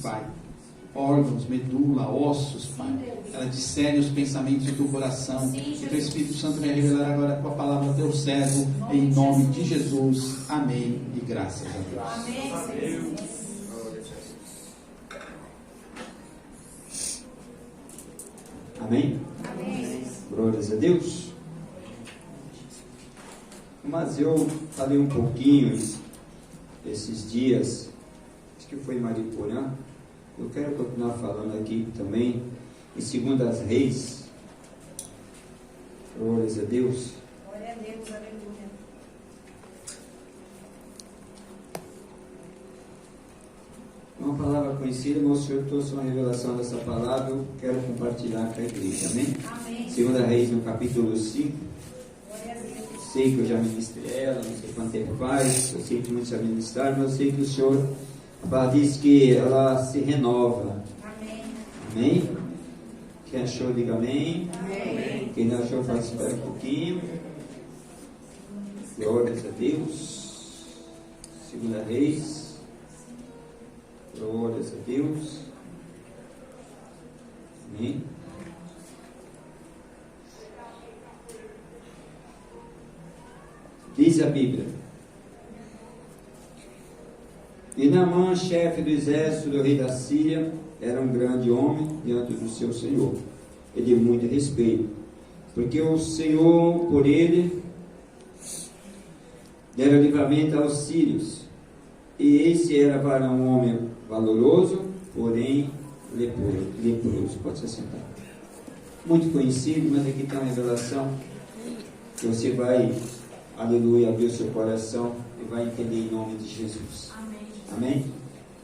Pai, órgãos, medula, ossos, Pai. Ela discerne os pensamentos do coração. E o Espírito Santo vai revelar agora a tua palavra ao teu servo, em nome de Jesus. Amém. E graças a Deus. Amém. Amém? Amém. Glórias a Deus. Mas eu falei um pouquinho esses dias, acho que foi em Mariporã. Eu quero continuar falando aqui também, em 2 Reis. Glórias a Deus. Glória a Deus, aleluia. Uma palavra conhecida, mas o Senhor trouxe uma revelação dessa palavra, eu quero compartilhar com a igreja. Amém? Amém. 2 Reis, no capítulo 5. Glória a Deus. Sei que eu já ministrei ela, não sei quanto tempo faz, eu sei que muitos já ministraram, mas eu sei que o Senhor, a palavra diz que ela se renova. Amém. Amém? Quem achou, diga amém. Amém. Quem não achou, faz espera um pouquinho. Glórias a Deus. 2 Reis. Glórias a Deus. Amém. Diz a Bíblia: E Naamã, chefe do exército do rei da Síria, era um grande homem diante do seu senhor, e de muito respeito, porque o Senhor por ele dera livramento aos sírios. E esse era varão um homem valoroso, porém leproso. Pode se sentar. Muito conhecido, mas aqui tem uma revelação que você vai, aleluia, abrir o seu coração e vai entender em nome de Jesus. Amém. Amém?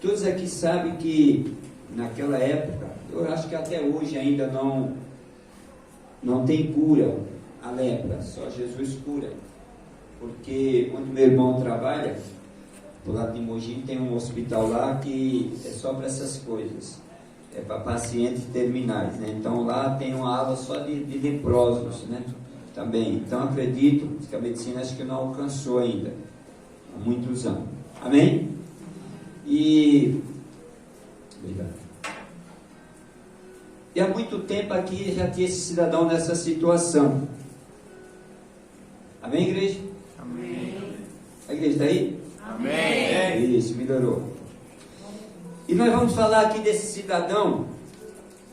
Todos aqui sabem que naquela época, eu acho que até hoje ainda não tem cura a lepra, só Jesus cura. Porque onde meu irmão trabalha, do lado de Mogi, tem um hospital lá que é só para essas coisas, é para pacientes terminais, né? Então lá tem uma ala só de leprosos, né? Também. Então acredito que a medicina acho que não alcançou ainda há muitos anos. Amém? Obrigado. E há muito tempo aqui já tinha esse cidadão nessa situação. Amém, igreja? Amém. A igreja está aí? Amém. Isso, melhorou. E nós vamos falar aqui desse cidadão,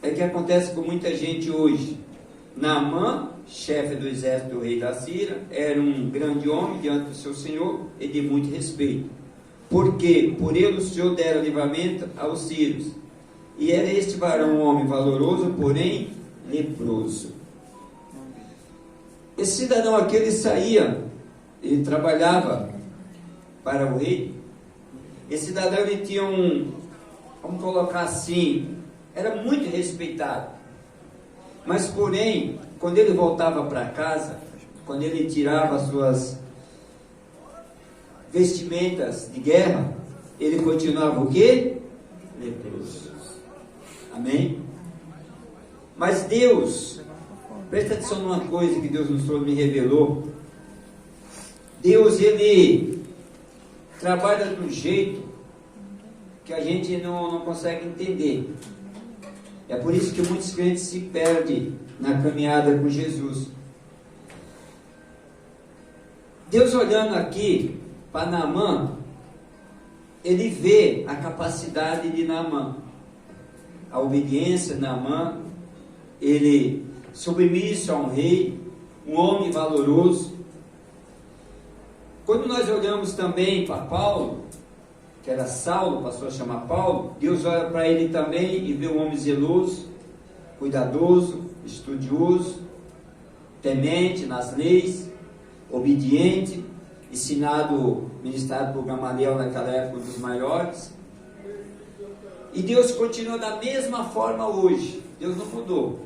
que acontece com muita gente hoje. Naamã, chefe do exército do rei da Síria, era um grande homem diante do seu senhor e de muito respeito. Porque por ele o Senhor dera livramento aos sírios. E era este varão um homem valoroso, porém leproso. Esse cidadão aqui, ele saía, ele trabalhava para o rei. Esse cidadão, ele tinha vamos colocar assim, era muito respeitado. Mas porém, quando ele voltava para casa, quando ele tirava as suas vestimentas de guerra, ele continuava o quê? Leproso. Amém? Mas Deus, presta atenção numa coisa que Deus me revelou. Deus, ele trabalha de um jeito que a gente não consegue entender. É por isso que muitos crentes se perdem na caminhada com Jesus. Deus, olhando aqui para Naamã, ele vê a capacidade de Naamã, a obediência de Naamã, ele submisso a um rei, um homem valoroso. Quando nós olhamos também para Paulo, que era Saulo, passou a chamar Paulo, Deus olha para ele também e vê um homem zeloso, cuidadoso, estudioso, temente nas leis, obediente, ministrado por Gamaliel naquela época, um dos maiores. E Deus continua da mesma forma hoje. Deus não mudou.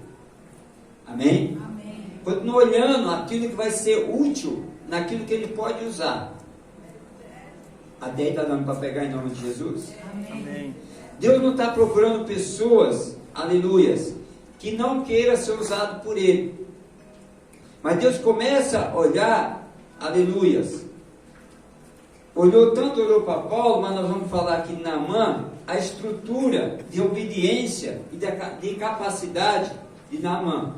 Amém? Amém. Continua olhando aquilo que vai ser útil, naquilo que Ele pode usar. A ideia está dando para pegar em nome de Jesus? Amém. Deus não está procurando pessoas, aleluias, que não queiram ser usado por Ele. Mas Deus começa a olhar, aleluias. Olhou para Paulo, mas nós vamos falar aqui de Naamã, a estrutura de obediência e de capacidade de Naamã,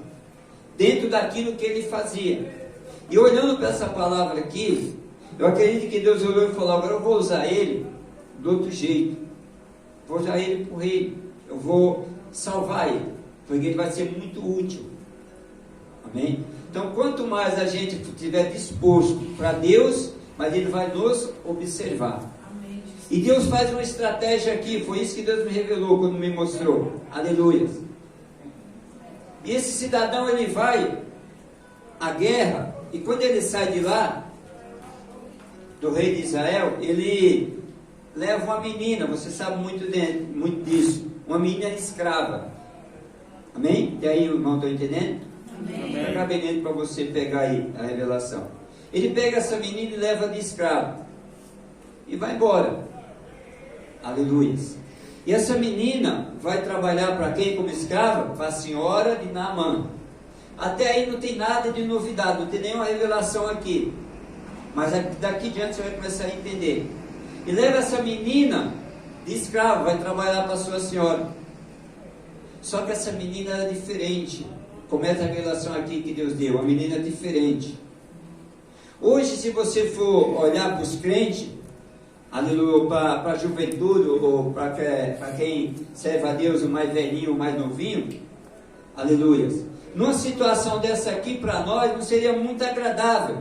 dentro daquilo que ele fazia. E olhando para essa palavra aqui, eu acredito que Deus olhou e falou: agora eu vou usar ele do outro jeito, vou usar ele para o reino, eu vou salvar ele, porque ele vai ser muito útil. Amém? Então, quanto mais a gente estiver disposto para Deus, mas ele vai nos observar. Amém. E Deus faz uma estratégia aqui, foi isso que Deus me revelou quando me mostrou. Aleluia. E esse cidadão, ele vai à guerra, e quando ele sai de lá, do rei de Israel, ele leva uma menina, você sabe muito disso, uma menina escrava. Amém? E aí, o irmão, estão entendendo? Amém. Está cabendo para você pegar aí a revelação. Ele pega essa menina e leva de escravo e vai embora. Aleluia. E essa menina vai trabalhar para quem como escrava? Para a senhora de Naamã. Até aí não tem nada de novidade, não tem nenhuma revelação aqui, mas daqui diante você vai começar a entender. E leva essa menina de escravo, vai trabalhar para a sua senhora. Só que essa menina era diferente. Começa a revelação aqui que Deus deu, uma menina diferente. Hoje, se você for olhar para os crentes, aleluia, para a juventude, ou para quem serve a Deus, o mais velhinho, o mais novinho, aleluia, numa situação dessa aqui, para nós, não seria muito agradável,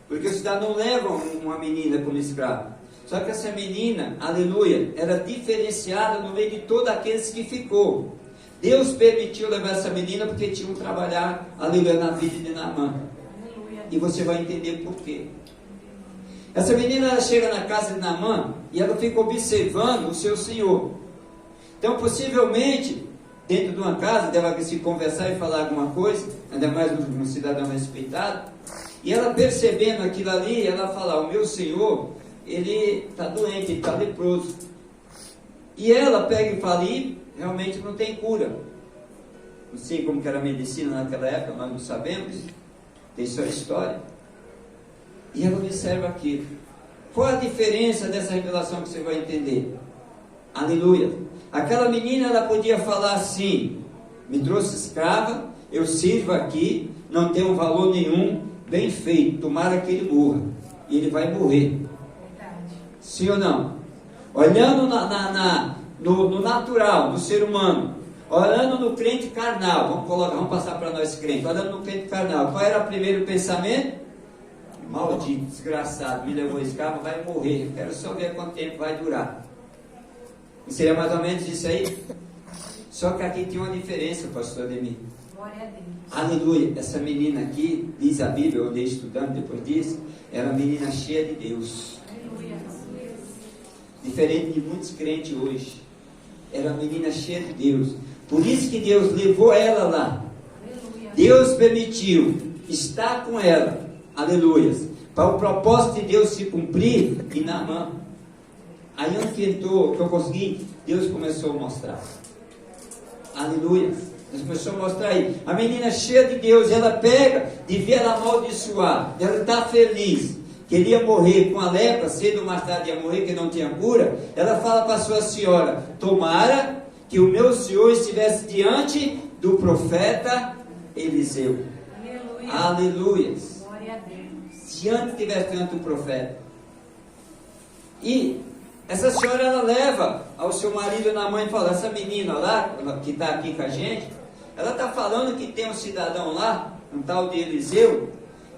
porque os cidadãos levam uma menina como escrava. Só que essa menina, aleluia, era diferenciada no meio de todos aqueles que ficou. Deus permitiu levar essa menina porque tinham que trabalhar, aleluia, na vida de Naamã. E você vai entender por quê. Essa menina, ela chega na casa de Naamã e ela fica observando o seu senhor. Então, possivelmente, dentro de uma casa, dela se conversar e falar alguma coisa, ainda mais um cidadão respeitado, e ela percebendo aquilo ali, ela fala: o meu senhor, ele está doente, ele está leproso. E ela pega e fala: e realmente não tem cura. Não sei como que era a medicina naquela época, nós não sabemos, tem só história. E ela observa aquilo. Qual a diferença dessa revelação que você vai entender? Aleluia. Aquela menina, ela podia falar assim: me trouxe escrava, eu sirvo aqui, não tem um valor nenhum, bem feito, tomara que ele morra. E ele vai morrer. Verdade. Sim ou não? Olhando no natural, no ser humano, olhando no crente carnal, vamos passar para nós crentes, olhando no crente carnal, qual era o primeiro pensamento? Maldito, desgraçado, me levou escravo, vai morrer, quero só ver quanto tempo vai durar. E seria mais ou menos isso aí? Só que aqui tinha uma diferença, pastor Ademir. Glória a Deus. Aleluia. Essa menina aqui, diz a Bíblia, eu andei estudando depois disso, era uma menina cheia de Deus. Aleluia. Diferente de muitos crentes hoje. Era uma menina cheia de Deus. Por isso que Deus levou ela lá. Aleluia. Deus permitiu estar com ela. Aleluia. Para o propósito de Deus se cumprir em Naamã. Aí onde que entrou, que eu consegui, Deus começou a mostrar. Aleluia. Deus começou a mostrar aí. A menina cheia de Deus, ela pega, devia ela amaldiçoar. Ela está feliz. Queria morrer com a lepra, cedo ou mais tarde ia morrer, que não tinha cura. Ela fala para sua senhora: tomara que o meu senhor estivesse diante do profeta Eliseu. Aleluia. Aleluia. Glória a Deus. Estivesse diante do profeta. E essa senhora, ela leva ao seu marido na mãe e fala: essa menina lá, que está aqui com a gente, ela está falando que tem um cidadão lá, um tal de Eliseu,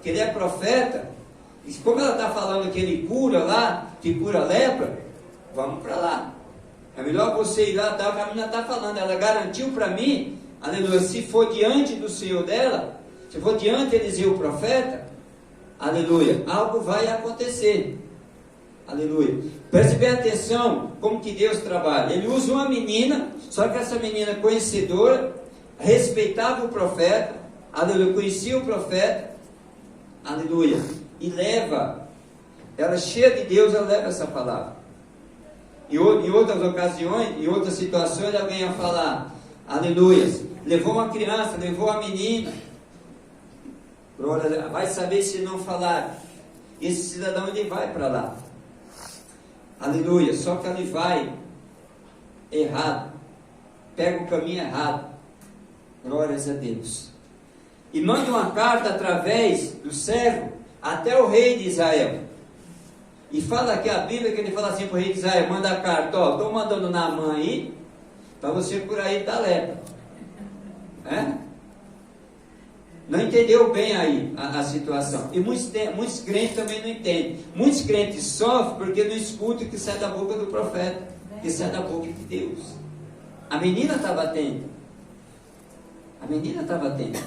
que ele é profeta. E como ela está falando que ele cura lá, que cura a lepra, vamos para lá. É melhor você ir lá, tal, que a menina está falando. Ela garantiu para mim, aleluia, se for diante do Senhor dela, se for diante de Eliseu o profeta, aleluia, algo vai acontecer. Aleluia. Preste bem atenção como que Deus trabalha. Ele usa uma menina, só que essa menina conhecedora, respeitava o profeta, aleluia, conhecia o profeta, aleluia, e leva, ela cheia de Deus, ela leva essa palavra. Em outras ocasiões, em outras situações, alguém ia falar, aleluia, levou uma criança, levou uma menina, vai saber se não falar. Esse cidadão, ele vai para lá. Aleluia, só que ele vai errado, pega o caminho errado. Glórias a Deus. E manda uma carta através do servo até o rei de Israel. E fala aqui a Bíblia que ele fala assim para o rei de Israel: manda a carta, ó, estou mandando Naamã aí, para você curar ele da lepra. Não entendeu bem aí a situação. E muitos crentes também não entendem. Muitos crentes sofrem porque não escutam o que sai da boca do profeta, que sai da boca de Deus. A menina estava atenta. A menina estava atenta.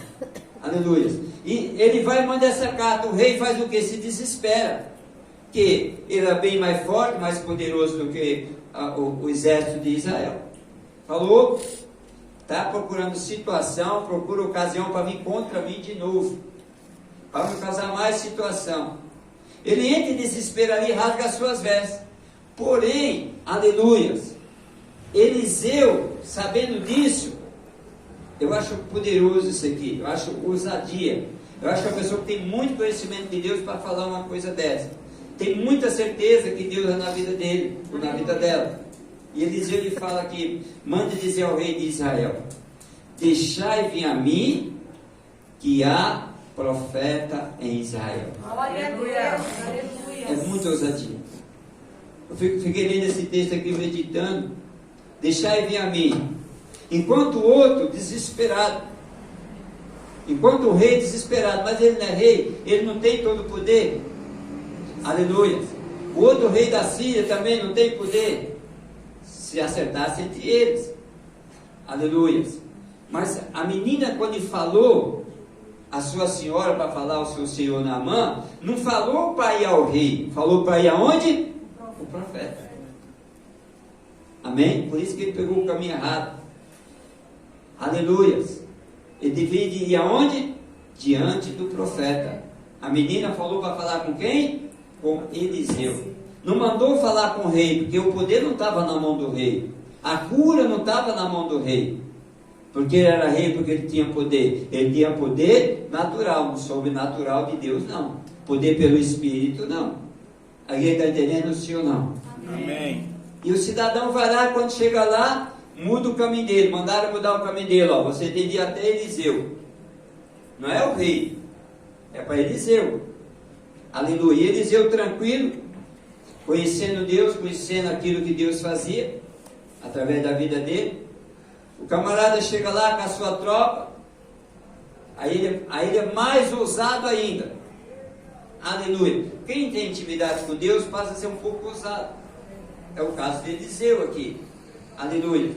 Aleluia. E ele vai e manda essa carta. O rei faz o que? Se desespera. Que ele é bem mais forte, mais poderoso do que o exército de Israel. Falou, está procurando situação, procura ocasião para vir contra mim de novo, para me causar mais situação. Ele entra em desespero ali e rasga as suas vestes. Porém, aleluias, Eliseu, sabendo disso, eu acho poderoso isso aqui, eu acho ousadia, eu acho que a pessoa que tem muito conhecimento de Deus para falar uma coisa dessa, tem muita certeza que Deus é na vida dele, ou na vida dela. E Eliseu lhe fala aqui: mande dizer ao rei de Israel: deixai vir a mim, que há profeta em Israel. Glória a Deus, aleluia. É muito ousadia. Eu fiquei lendo esse texto aqui, meditando. Deixai vir a mim. Enquanto o outro desesperado, enquanto o rei desesperado, mas ele não é rei, ele não tem todo o poder. Aleluia. O outro rei da Síria também não tem poder. Se acertasse entre eles. Aleluia. Mas a menina, quando falou a sua senhora para falar ao seu senhor Naamã, não falou para ir ao rei, falou para ir aonde? O profeta. Amém? Por isso que ele pegou o caminho errado. Aleluia. Ele devia ir aonde? Diante do profeta. A menina falou para falar com quem? Com Eliseu. Não mandou falar com o rei, porque o poder não estava na mão do rei. A cura não estava na mão do rei. Porque ele era rei, porque ele tinha poder. Ele tinha poder natural, não sobrenatural de Deus, não. Poder pelo Espírito, não. Alguém está entendendo, sim ou não? Amém. E o cidadão vai lá, quando chega lá, muda o caminho dele. Mandaram mudar o caminho dele. Ó, você tem de ir até Eliseu. Não é o rei. É para Eliseu. Aleluia. E Eliseu tranquilo, conhecendo Deus, conhecendo aquilo que Deus fazia, através da vida dele. O camarada chega lá com a sua tropa, aí ele é mais ousado ainda. Aleluia. Quem tem intimidade com Deus passa a ser um pouco ousado. É o caso de Eliseu aqui. Aleluia.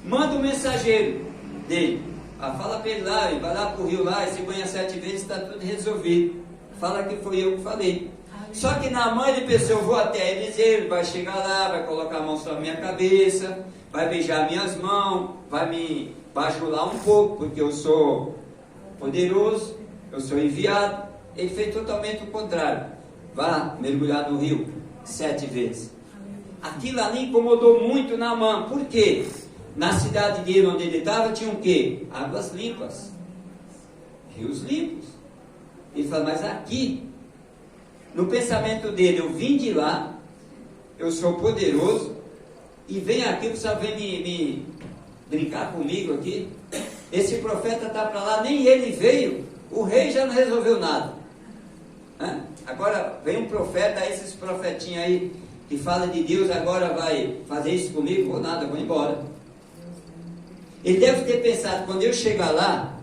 Manda um mensageiro dele. Fala para ele lá, ele vai lá para o rio lá, e se banha 7 vezes, está tudo resolvido. Fala que foi eu que falei. Só que na mãe ele pensou: eu vou até Eliseu, ele vai chegar lá, vai colocar a mão sobre a minha cabeça, vai beijar minhas mãos, vai me bajular um pouco, porque eu sou poderoso, eu sou enviado. Ele fez totalmente o contrário. Vá mergulhar no rio 7 vezes. Aquilo ali incomodou muito Naamã. Por quê? Na cidade dele, onde ele estava, tinha o quê? Águas limpas, rios limpos. Ele fala: mas aqui, no pensamento dele, eu vim de lá, eu sou poderoso, e vem aqui, você vem me brincar comigo aqui. Esse profeta está para lá, nem ele veio, o rei já não resolveu nada. Agora vem um profeta, aí esses profetinhos aí que fala de Deus, agora vai fazer isso comigo? Vou nada, vou embora. Ele deve ter pensado: quando eu chegar lá,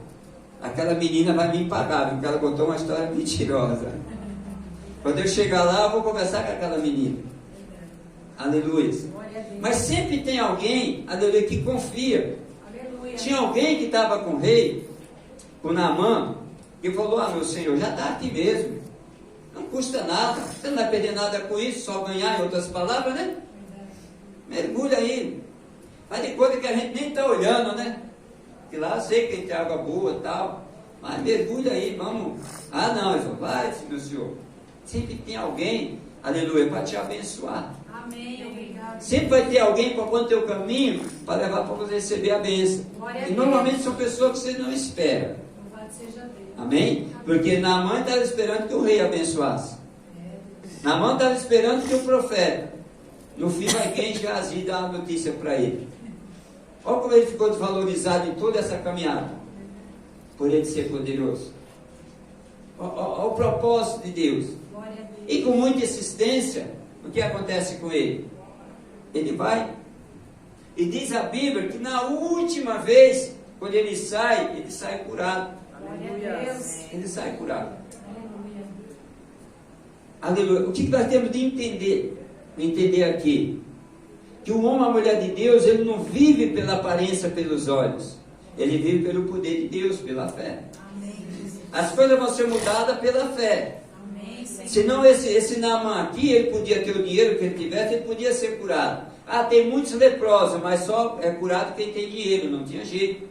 aquela menina vai me pagar, porque ela contou uma história mentirosa. Quando eu chegar lá, eu vou conversar com aquela menina. Aleluia. Mas sempre tem alguém, aleluia, que confia. Aleluia. Tinha alguém que estava com o rei, com Naamã, e falou: meu senhor, já está aqui mesmo. Não custa nada, você não vai perder nada com isso, só ganhar, em outras palavras, né? Mergulha aí. Faz de conta que a gente nem está olhando, né? Que lá eu sei que tem água boa e tal, mas mergulha aí, vamos. Não, ele falou: vai, meu senhor. Sempre tem alguém, aleluia, para te abençoar. Amém, obrigado. Sempre vai ter alguém para pôr no teu caminho, para levar para você receber a bênção. E normalmente são pessoas que você não espera. Louvado seja Deus. Amém? Porque Naamã estava esperando que o rei abençoasse. Naamã estava esperando que o profeta No fim vai quem? Geazi dá uma notícia para ele. Olha como ele ficou desvalorizado em toda essa caminhada, por ele ser poderoso. Olha o propósito de Deus. Glória a Deus. E com muita insistência, o que acontece com ele? Ele vai. E diz a Bíblia que na última vez, quando ele sai curado. Glória a Deus. Ele sai curado. Aleluia. Aleluia. O que nós temos de entender aqui? Que o homem, a mulher de Deus, ele não vive pela aparência, pelos olhos. Ele vive pelo poder de Deus, pela fé. Amém, Jesus. As coisas vão ser mudadas pela fé. Amém, Senhor. Senão esse Naamã aqui, ele podia ter o dinheiro que ele tivesse, ele podia ser curado. Ah, tem muitos leprosos, mas só é curado quem tem dinheiro, não tinha jeito.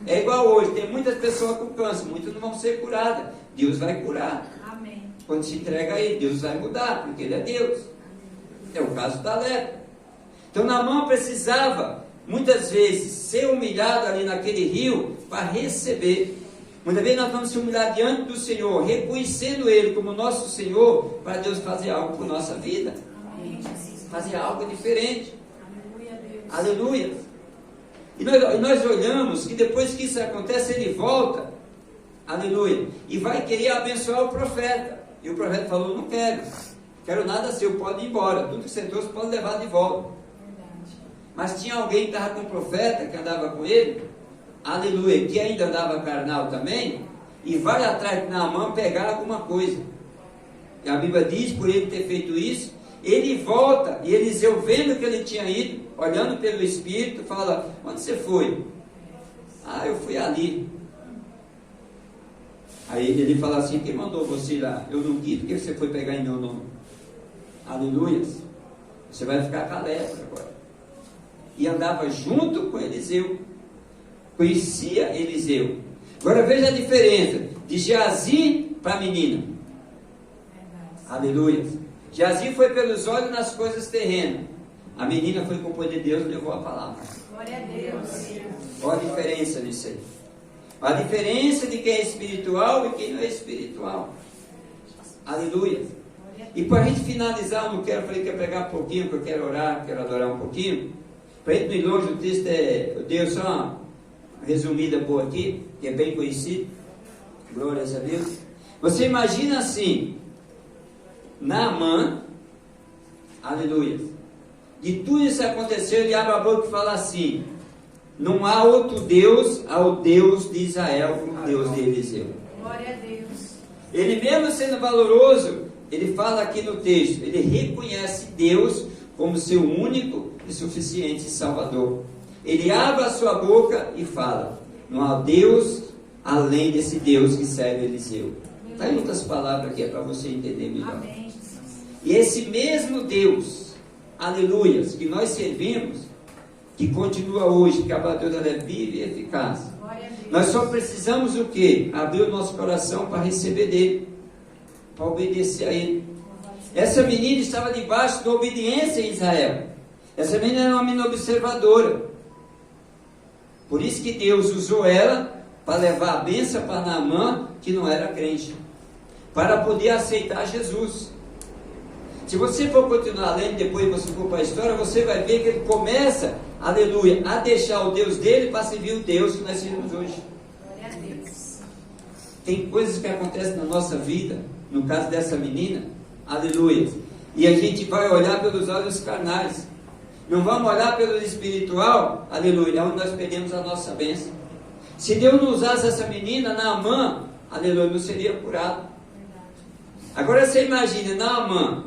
É igual hoje, tem muitas pessoas com câncer, muitas não vão ser curadas. Deus vai curar. Amém. Quando se entrega a ele, Deus vai mudar, porque ele é Deus. É o caso da lepra. Então Naamã precisava, muitas vezes, ser humilhado ali naquele rio para receber. Muitas vezes nós vamos se humilhar diante do Senhor, reconhecendo Ele como nosso Senhor, para Deus fazer algo por nossa vida. Amém, Jesus. Fazer algo diferente. Aleluia, Deus. Aleluia. E nós olhamos que depois que isso acontece, ele volta. Aleluia. E vai querer abençoar o profeta. E o profeta falou, não quero nada seu, pode ir embora. Tudo que você trouxe pode levar de volta. Verdade. Mas tinha alguém que estava com o profeta, que andava com ele, aleluia, que ainda andava carnal também, e vai atrás de Naamã pegar alguma coisa. E a Bíblia diz, por ele ter feito isso, ele volta, e Eliseu vendo que ele tinha ido, olhando pelo Espírito, fala, onde você foi? Ah, eu fui ali. Aí ele fala assim, quem mandou você ir lá? Eu não quis, porque você foi pegar em meu nome? Aleluia. Você vai ficar com a lepra agora. E andava junto com Eliseu. Conhecia Eliseu. Agora veja a diferença de Geazi para a menina. Verdade. Aleluia. Geazi foi pelos olhos nas coisas terrenas. A menina foi com o poder de Deus e levou a palavra. Glória a Deus. Olha a diferença nisso aí. A diferença de quem é espiritual e quem não é espiritual. Aleluia. E para a gente finalizar, eu não quero, falei que ia pregar um pouquinho, que eu quero orar, quero adorar um pouquinho. Para a gente não ir longe, o texto eu dei só uma resumida boa aqui, que é bem conhecido. Glórias a Deus. Você imagina assim, Naamã, aleluia, de tudo isso aconteceu, ele abre a boca e fala assim, não há outro Deus ao Deus de Israel, como o Deus de Eliseu. Glória a Deus. Ele mesmo sendo valoroso, ele fala aqui no texto, ele reconhece Deus como seu único e suficiente Salvador. Ele abre a sua boca e fala, não há Deus além desse Deus que serve Eliseu. Está em outras palavras aqui, é para você entender melhor. Amém, Jesus. E esse mesmo Deus, aleluias, que nós servimos, que continua hoje, que a palavra dele é viva e eficaz. Glória a Deus. Nós só precisamos o quê? Abrir o nosso coração para receber dele, para obedecer a ele. Essa menina estava debaixo da obediência em Israel. Essa menina era uma menina observadora. Por isso que Deus usou ela para levar a bênção para Naamã, que não era crente, para poder aceitar Jesus. Se você for continuar lendo, depois você for para a história, você vai ver que ele começa, aleluia, a deixar o Deus dele para servir o Deus que nós servimos hoje. Glória a Deus. Tem coisas que acontecem na nossa vida, no caso dessa menina, aleluia, e a gente vai olhar pelos olhos carnais, não vamos olhar pelo espiritual, aleluia, onde nós perdemos a nossa bênção. Se Deus não usasse essa menina, Naamã, aleluia, não seria curado. Agora você imagina, Naamã,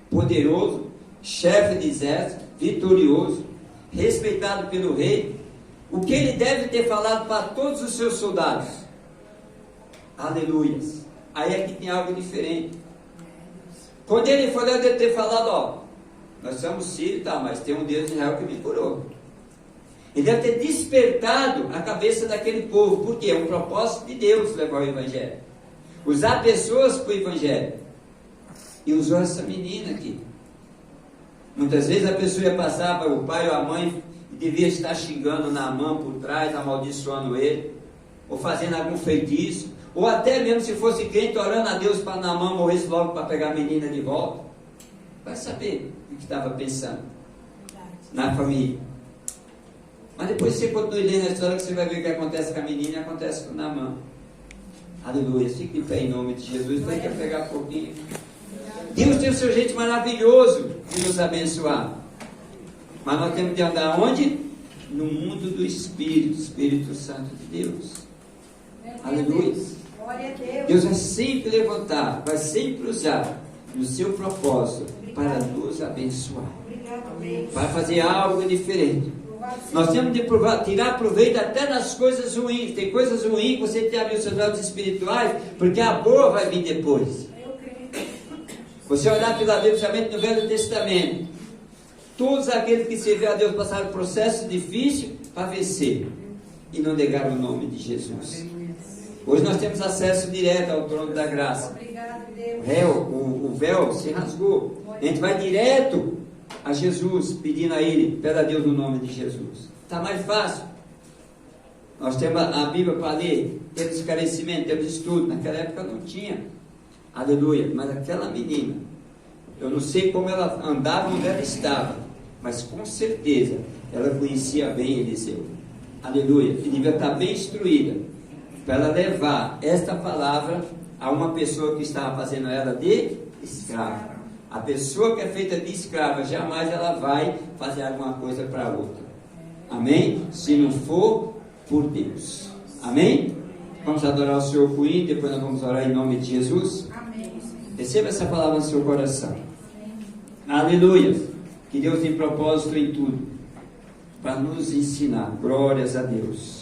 poderoso, chefe de exército, vitorioso, respeitado pelo rei, o que ele deve ter falado para todos os seus soldados? Aleluias. Aí é que tem algo diferente. Quando ele foi, ele deve ter falado, ó, nós somos sírios, tá, mas tem um Deus de Israel que me curou. Ele deve ter despertado a cabeça daquele povo, porque é um propósito de Deus levar o Evangelho, usar pessoas para o Evangelho, e usou essa menina aqui. Muitas vezes a pessoa ia passar para o pai ou a mãe e devia estar xingando Naamã por trás, amaldiçoando ele, ou fazendo algum feitiço, ou até mesmo se fosse crente orando a Deus para Naamã morresse logo para pegar a menina de volta. Vai saber. que estava pensando na família. Mas depois você continua lendo a história que você vai ver o que acontece com a menina e acontece com o Naamã. Aleluia. Fique de pé em nome de Jesus. Vai quer pegar um pouquinho. Deus tem o seu jeito maravilhoso de nos abençoar. Mas nós temos que andar onde? No mundo do Espírito, Espírito Santo de Deus. Aleluia. Glória a Deus. Deus vai sempre levantar, vai sempre usar no seu propósito para nos abençoar. Obrigado, Deus. Vai fazer algo diferente. Louvado seja Nós temos de tirar proveito até das coisas ruins. Tem coisas ruins que você tem que abrir os seus olhos espirituais, porque a boa vai vir depois. Eu creio. Você olhar pela Bíblia, principalmente no Velho Testamento, todos aqueles que serviram a Deus passaram um processo difícil para vencer e não negaram o nome de Jesus. Hoje nós temos acesso direto ao trono da graça. Obrigado, Deus. O véu se rasgou. A gente vai direto a Jesus, pedindo a Ele, pede a Deus no nome de Jesus. Está mais fácil. Nós temos a Bíblia para ler, temos esclarecimento, temos estudo. Naquela época não tinha. Aleluia. Mas aquela menina, eu não sei como ela andava, onde ela estava, mas com certeza ela conhecia bem Eliseu. Aleluia. E devia estar bem instruída para ela levar esta palavra a uma pessoa que estava fazendo ela de escrava. A pessoa que é feita de escrava, jamais ela vai fazer alguma coisa para outra. Amém? Se não for por Deus. Amém? Vamos adorar o Senhor com hino, depois nós vamos orar em nome de Jesus. Amém. Receba essa palavra no seu coração. Aleluia. Que Deus tem propósito em tudo para nos ensinar. Glórias a Deus.